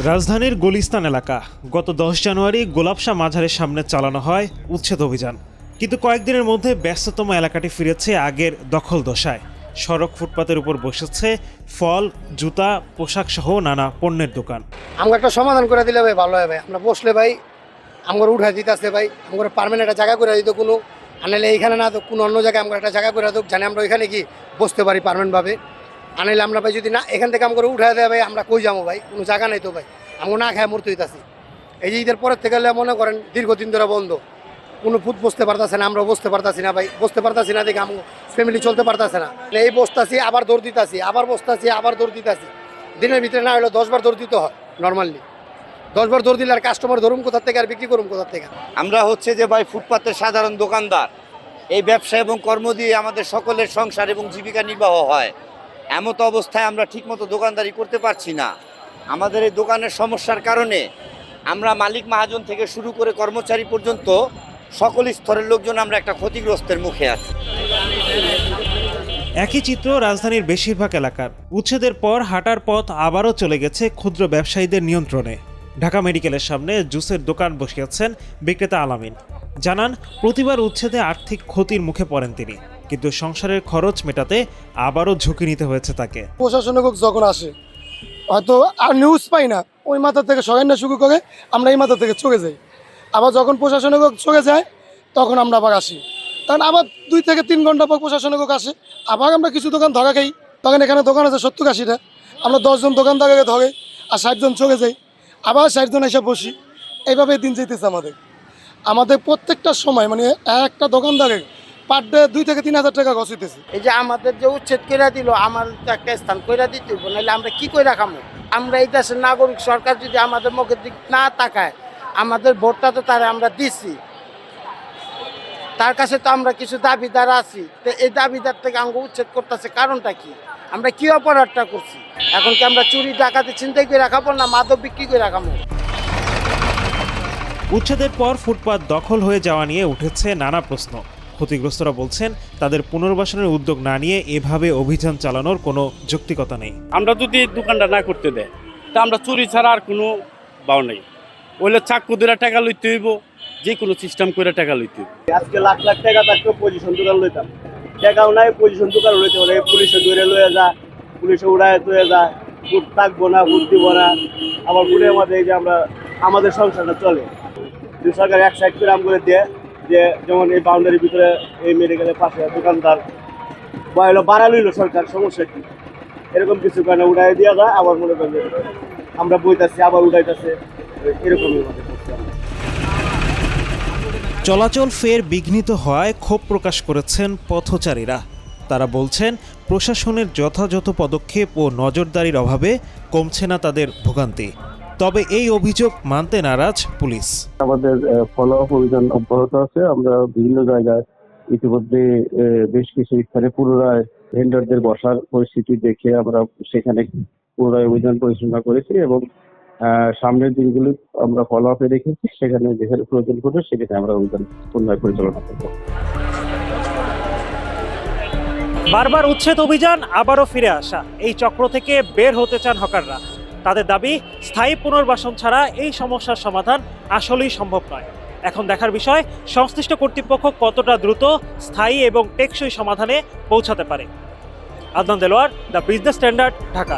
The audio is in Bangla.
রাজধানীর গুলিস্তান এলাকা গত 10 জানুয়ারি গোলাপশাহ মাজারের সামনে চালানো হয় উচ্ছেদ অভিযান। কিন্তু কয়েকদিনের মধ্যে ব্যস্ততম এলাকাটি ফিরেছে আগের দখল দশায়। সড়ক ফুটপাতের উপর বসেছে ফল, জুতা, পোশাক সহ নানা পণ্যের দোকান। আমাকে একটা সমাধান করে দিলে ভাই ভালো হয় ভাই। আমরা বসলে ভাই আমার উঠাই দিতেছে ভাই, আমার পার্মানেন্ট একটা জায়গা করে দিত কোনো, আনাইলে এইখানে না তো কোনো অন্য জায়গায় আমার একটা জায়গা করে দিত, জানি আমরা ওইখানে কি বসতে পারি পার্মানেন্টভাবে। আনাইলে আমরা ভাই যদি না এখান থেকে আমাকে উঠাই দেয় ভাই, আমরা কই যাবো ভাই, কোনো জায়গা নেই তো ভাই, আমরা না খায় মরতে হইতাছি। এই যে ঈদের পরের থেকে মনে করেন দীর্ঘদিন ধরে বন্ধ, কোনো ফুট বসতে পারতেছে না, আমরাও বসতে পারতাছি না ভাই, বসতে পারতাছি না দেখে আমার ফ্যামিলি চলতে পারতেছে না। এই বসতাছি আবার দৌড় দিতাছি, আবার বসতাছি আবার দৌড় দিতাছি, দিনের ভিতরে না হলে 10 বার দৌড় দিতে হয় নর্মালি। 10 বার দৌড় দিলে আর কাস্টমার ধরুন কোথা থেকে আর বিক্রি করুন কোথা থেকে। আমরা হচ্ছে যে ভাই ফুটপাতের সাধারণ দোকানদার, এই ব্যবসা এবং কর্ম দিয়ে আমাদের সকলের সংসার এবং জীবিকা নির্বাহ হয়। এমত অবস্থায় আমরা ঠিকমতো দোকানদারি করতে পারছি না। আমাদের এই দোকানের সমস্যার কারণে আমরা মালিক মহাজন থেকে শুরু করে কর্মচারী পর্যন্ত সকল স্তরের লোকজন আমরা একটা ক্ষতিগ্রস্তের মুখে আছি। একই চিত্র রাজধানীর বেশিরভাগ এলাকার। উচ্ছেদের পর হাঁটার পথ আবারও চলে গেছে ক্ষুদ্র ব্যবসায়ীদের নিয়ন্ত্রণে। ঢাকা মেডিকেলের সামনে জুসের দোকান বসিয়েছেন বিক্রেতা আলামিন। জানান, প্রতিবার উচ্ছেদে আর্থিক ক্ষতির মুখে পড়েন তিনি, কিন্তু সংসারের খরচ মেটাতে আবারও ঝুঁকি নিতে হয়েছে তাকে। প্রশাসনিক যখন আসে হয়তো আর নিউজ পাই না, ওই মাথা থেকে সরাই না শুরু করে আমরা এই মাথা থেকে চলে যাই। আবার যখন প্রশাসনিক চলে যায় তখন আমরা আবার আসি, কারণ আবার 2 থেকে 3 ঘন্টা পর প্রশাসনিক আসে, আবার আমরা কিছু দোকান ধরা খাই। তখন এখানে দোকান আছে 70-80টা, আমরা 10 জন দোকানদারকে ধরে আর 60 জন চলে যাই, আবার 60 জন এসে বসি। এইভাবে দিন যেতেছে আমাদের প্রত্যেকটা সময়, মানে একটা দোকানদারের পার ডে 2 থেকে 3 হাজার টাকা খরচ হইতেছে। এই যে আমাদের যে উচ্ছেদ করে দিল, আমার তো একটা স্থান করে দিতে হইব, নাহলে আমরা কি করে রাখামো? আমরা এই দেশের নাগরিক, সরকার যদি আমাদের মুখের দিক না তাকায়, আমাদের ভোটটা তো তারা আমরা দিচ্ছি, তার কাছে তো আমরা কিছু দাবিদার আছি, তো এই দাবিদার থেকে আমাকে উচ্ছেদ করতেছে কারণটা কি? আমরা কি অপরাধটা করছি? এখন কি আমরা চুরি ডাকাতি ছিনতাই করে রাখাবো না মাদক বিক্রি করে রাখাবো? উচ্ছেদের পর ফুটপাত দখল হয়ে যাওয়া নিয়ে উঠেছে নানা প্রশ্ন। ক্ষতিগ্রস্তরা বলছেন, তাদের পুনর্বাসনের উদ্যোগ না নিয়ে এভাবে অভিযান চালানোর কোনো যৌক্তিকতা নেই। আমরা যদি দোকানটা না করতে দেয়, তা আমরা চুরি ছাড়া আর কোনো বাউ নেই। ওইলে চাকু ধরে টাকা লইতে হইব, যে কোনো সিস্টেম করে টাকা লইতে হইব। আজকে লাখ লাখ টাকা থাকতো পজিশন দোকান লইতাম, টাকাও নাই পজিশন দোকান লইতে পারে। পুলিশে ধরে লয়ে যা, পুলিশে উড়ায় লয়ে যা, ফুট থাকবো না, ফুট দিব না। আবার ফুটের মধ্যে এই যে আমরা আমাদের সংসারটা চলে, সরকার এক সাইড করে আম করে দিয়ে যে যেমন এই বাউন্ডারির ভিতরে এই মেডিকেলের পাশে দোকানদার বয়লো বাড়া লইল সরকার, সমস্যা কি? এরকম কিছু কারণে উঠাই দেওয়া যায়, আবার মনে করেন আমরা বইতাছি আবার উঠাইতেছে, এরকমই চলাচল ফের বিঘ্নিত হওয়ায় ক্ষোভ প্রকাশ করেছেন পথচারীরা। তারা বলছেন, প্রশাসনের যথাযথ পদক্ষেপ ও নজরদারির অভাবে কমছে না তাদের ভোগান্তি। তবে এই অভিযোগ মানতে নারাজ পুলিশ। আমাদের ফলো আপ অভিযান অব্যাহত আছে। আমরা বিভিন্ন জায়গায় ইতিমধ্যে বেশ কিছু স্থানে পুনরায় ভেন্ডরদের বসার পরিস্থিতি দেখে আমরা সেখানে পুনরায় অভিযান পরিচালনা করেছি এবং সামনের দিনগুলি আমরা ফলো আপে রেখেছি। সেখানে যেখানে প্রয়োজন পড়বে সেখানে আমরা অভিযান পুনরায় পরিচালনা করব। বারবার উচ্ছেদ অভিযান, আবারও ফিরে আসা, এই চক্র থেকে বের হতে চান হকাররা। তাদের দাবি, স্থায়ী পুনর্বাসন ছাড়া এই সমস্যার সমাধান আসলেই সম্ভব নয়। এখন দেখার বিষয়, সংশ্লিষ্ট কর্তৃপক্ষ কতটা দ্রুত স্থায়ী এবং টেকসই সমাধানে পৌঁছাতে পারে। Adnan Delwar, the business standard, Dhaka.